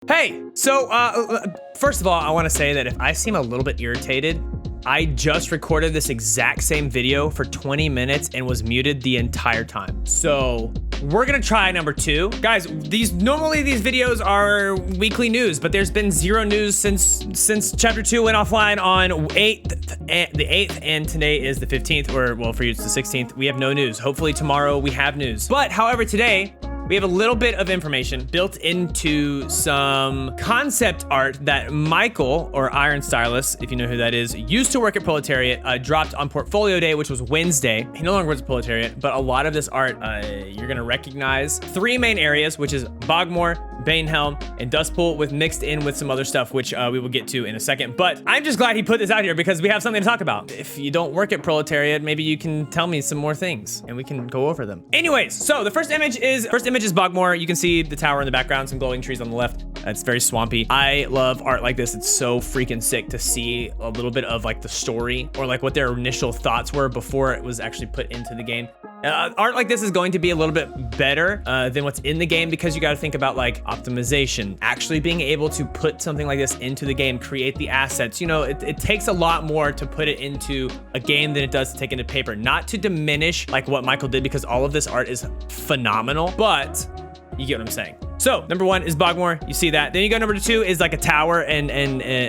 Hey, so first of all, I want to say that if I seem a little bit irritated, I just recorded this exact same video for 20 minutes and was muted the entire time. So we're gonna try number 2. Guys, normally these videos are weekly news, but there's been 0 news since chapter 2 went offline on the 8th, and today is the 15th, or well, for you it's the 16th. We have no news. Hopefully tomorrow we have news. But however, today, we have a little bit of information built into some concept art that Michael, or Iron Stylus, if you know who that is, used to work at Proletariat, dropped on Portfolio Day, which was Wednesday. He no longer works at Proletariat, but a lot of this art you're gonna recognize. 3 main areas, which is Bogmore, Banehelm, and Dustpool, with mixed in with some other stuff, which we will get to in a second. But I'm just glad he put this out here because we have something to talk about. If you don't work at Proletariat, maybe you can tell me some more things and we can go over them. Anyways, so the first image is Bogmore. You can see the tower in the background, some glowing trees on the left. It's very swampy. I love art like this. It's so freaking sick to see a little bit of like the story or like what their initial thoughts were before it was actually put into the game. Art like this is going to be a little bit better than what's in the game because you got to think about like optimization, actually being able to put something like this into the game, create the assets. You know, it takes a lot more to put it into a game than it does to take into paper. Not to diminish like what Michael did, because all of this art is phenomenal, but you get what I'm saying. So number 1 is Bogmore. You see that. Then you go number 2 is like a tower and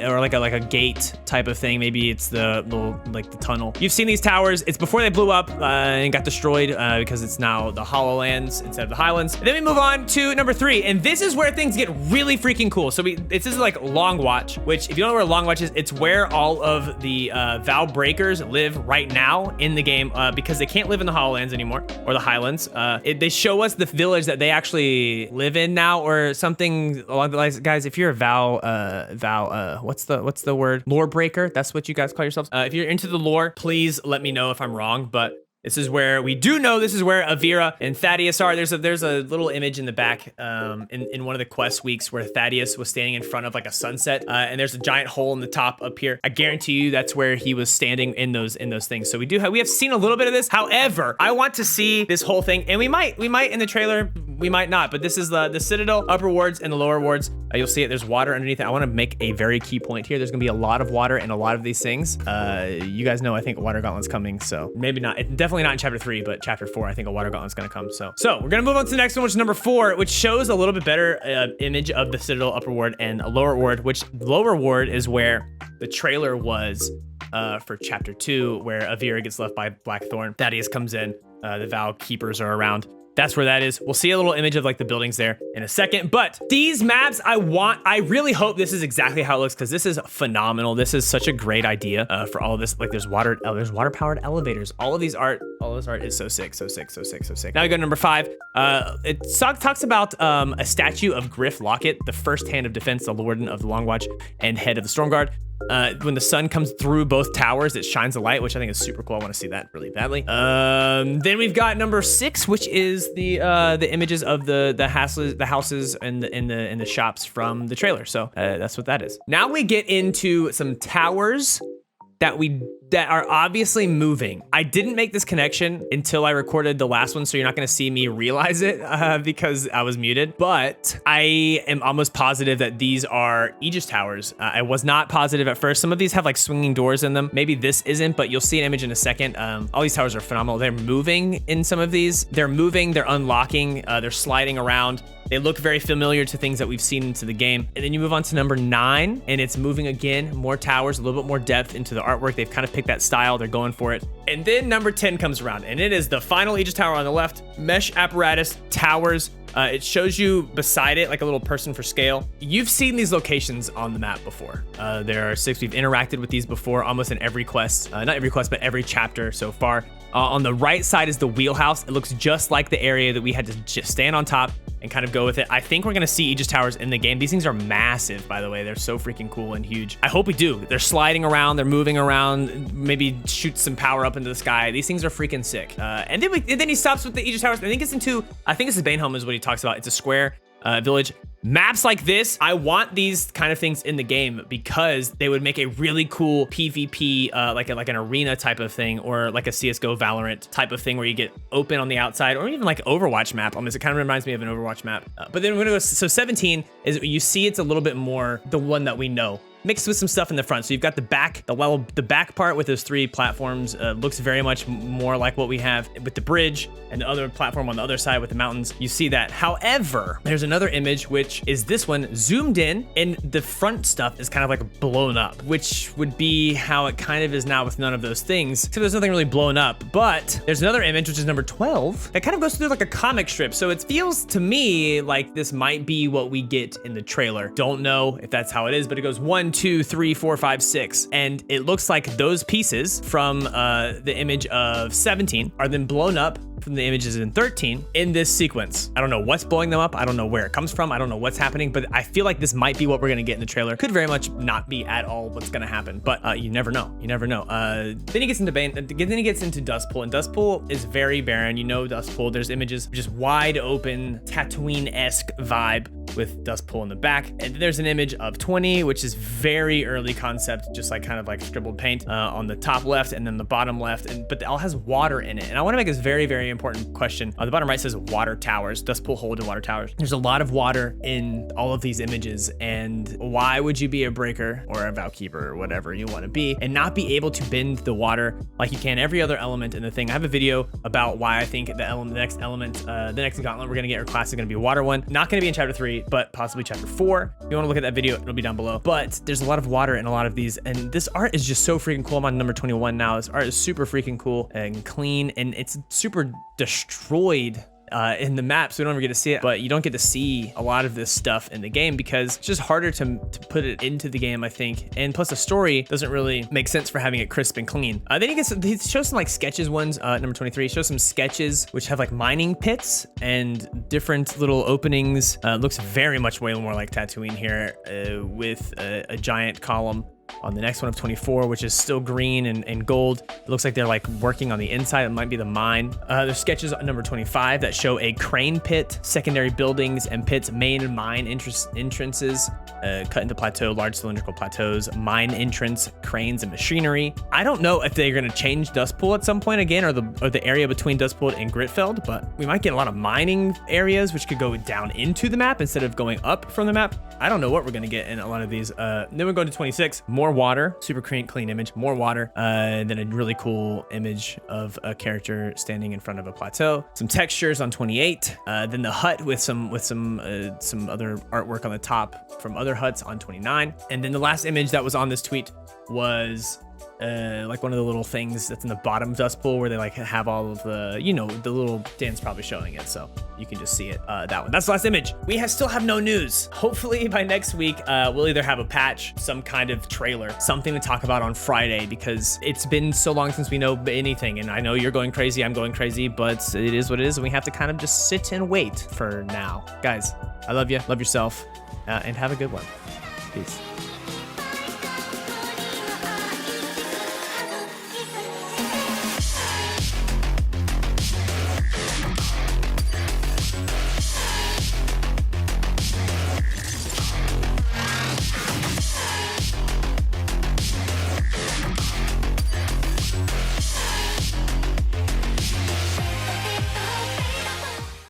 or like a gate type of thing. Maybe it's the little like the tunnel. You've seen these towers. It's before they blew up and got destroyed because it's now the Hollowlands instead of the Highlands. And then we move on to number 3, and this is where things get really freaking cool. So this is like Longwatch, which if you don't know where Longwatch is, it's where all of the Vow Breakers live right now in the game because they can't live in the Hollowlands anymore or the Highlands. They show us the village that they actually live in now, or something along the lines. Guys, if you're a what's the word? Lore breaker. That's what you guys call yourselves. If you're into the lore, please let me know if I'm wrong, but this is where we do know this is where Avira and Thaddeus are. There's a little image in the back in one of the quest weeks where Thaddeus was standing in front of like a sunset, and there's a giant hole in the top up here. I guarantee you that's where he was standing in those things. So we have seen a little bit of this. However, I want to see this whole thing, and we might in the trailer, we might not, but this is the Citadel upper wards and the lower wards. You'll see it. There's water underneath it. I want to make a very key point here. There's gonna be a lot of water in a lot of these things. You guys know I think a water gauntlet's coming, so maybe not. Definitely not in chapter 3, but chapter 4, I think a water gauntlet's gonna come. So we're gonna move on to the next one, which is number 4, which shows a little bit better image of the Citadel upper ward and a lower ward, which lower ward is where the trailer was for chapter 2, where Avira gets left by Blackthorn. Thaddeus comes in. The Vow Keepers are around. That's where that is. We'll see a little image of like the buildings there in a second, but these maps, I really hope this is exactly how it looks, because this is phenomenal. This is such a great idea for all of this. Like there's water powered elevators. All of this art is so sick, so sick, so sick, so sick. Now we go to number 5. It talks about a statue of Griff Lockett, the first hand of defense, the warden of the Longwatch and head of the Stormguard. When the sun comes through both towers, it shines a light, which I think is super cool. I want to see that really badly. Then we've got number 6, which is the images of the houses and the shops from the trailer. So that's what that is. Now we get into some towers that are obviously moving. I didn't make this connection until I recorded the last one, so you're not gonna see me realize it because I was muted, but I am almost positive that these are Aegis Towers. I was not positive at first. Some of these have like swinging doors in them. Maybe this isn't, but you'll see an image in a second. All these towers are phenomenal. They're moving in some of these. They're moving, they're unlocking, they're sliding around. They look very familiar to things that we've seen into the game. And then you move on to number 9, and it's moving again, more towers, a little bit more depth into the artwork. They've kind of picked that style, they're going for it. And then number 10 comes around, and it is the final Aegis Tower on the left, mesh apparatus, towers. It shows you beside it like a little person for scale. You've seen these locations on the map before. There are 6, we've interacted with these before, almost in every quest, not every quest, but every chapter so far. On the right side is the wheelhouse. It looks just like the area that we had to just stand on top and kind of go with it. I think we're gonna see Aegis Towers in the game. These things are massive, by the way. They're so freaking cool and huge. I hope we do. They're sliding around, they're moving around, maybe shoot some power up into the sky. These things are freaking sick. And then he stops with the Aegis Towers. I think it's the Bane Home is what he talks about. It's a square village. Maps like this, I want these kind of things in the game because they would make a really cool PvP, like an arena type of thing, or like a CSGO Valorant type of thing where you get open on the outside, or even like Overwatch map. Almost, it kind of reminds me of an Overwatch map. But then we're gonna go, so 17 is, you see it's a little bit more the one that we know, mixed with some stuff in the front. So you've got the back, the back part with those 3 platforms looks very much more like what we have with the bridge and the other platform on the other side with the mountains. You see that. However, there's another image, which is this one zoomed in, and the front stuff is kind of like blown up, which would be how it kind of is now with none of those things. So there's nothing really blown up, but there's another image, which is number 12, that kind of goes through like a comic strip. So it feels to me like this might be what we get in the trailer. Don't know if that's how it is, but it goes 1, 2, 3, 4, 5, 6. And it looks like those pieces from the image of 17 are then blown up from the images in 13 in this sequence. I don't know what's blowing them up. I don't know where it comes from. I don't know what's happening, but I feel like this might be what we're gonna get in the trailer. Could very much not be at all what's gonna happen, but you never know. You never know. Then he gets into Bane, then he gets into Dustpool, and Dustpool is very barren. You know Dustpool, there's images, just wide open, Tatooine-esque vibe with Dustpool in the back. And there's an image of 20, which is very early concept, just like kind of like scribbled paint on the top left and then the bottom left, but it all has water in it. And I wanna make this very, very important question. On the bottom right says water towers, Dustpool hold to water towers. There's a lot of water in all of these images, and why would you be a breaker or a Valkeeper or whatever you want to be and not be able to bend the water like you can every other element in the thing? I have a video about why I think the next gauntlet we're gonna get, or class, is gonna be a water one. Not gonna be in chapter 3, but possibly chapter 4. If you want to look at that video, it'll be down below. But there's a lot of water in a lot of these, and this art is just so freaking cool. I'm on number 21 now. This art is super freaking cool and clean, and it's super destroyed in the map, so we don't ever get to see it. But you don't get to see a lot of this stuff in the game because it's just harder to put it into the game, I think. And plus the story doesn't really make sense for having it crisp and clean. Then he shows some like sketches ones, number 23, shows some sketches which have like mining pits and different little openings. Looks very much way more like Tatooine here, with a giant column on the next one of 24, which is still green and gold. It looks like they're like working on the inside. It might be the mine. There's sketches on number 25 that show a crane pit, secondary buildings and pits, main and mine entrances, cut into plateau, large cylindrical plateaus, mine entrance, cranes and machinery. I don't know if they're gonna change Dustpool at some point again, or the area between Dustpool and Gritfeld, but we might get a lot of mining areas which could go down into the map instead of going up from the map. I don't know what we're gonna get in a lot of these. Then we go to 26, more water, super clean image, more water, and then a really cool image of a character standing in front of a plateau. Some textures on 28, then the hut with some other artwork on the top from other huts on 29, and then the last image that was on this tweet was like one of the little things that's in the bottom of Dustpool where they like have all of the, you know, the little Dan's probably showing it, so you can just see it. That one. That's the last image. We still have no news. Hopefully by next week, we'll either have a patch, some kind of trailer, something to talk about on Friday, because it's been so long since we know anything. And I know you're going crazy, I'm going crazy, but it is what it is, and we have to kind of just sit and wait for now. Guys, I love you, love yourself, and have a good one. Peace.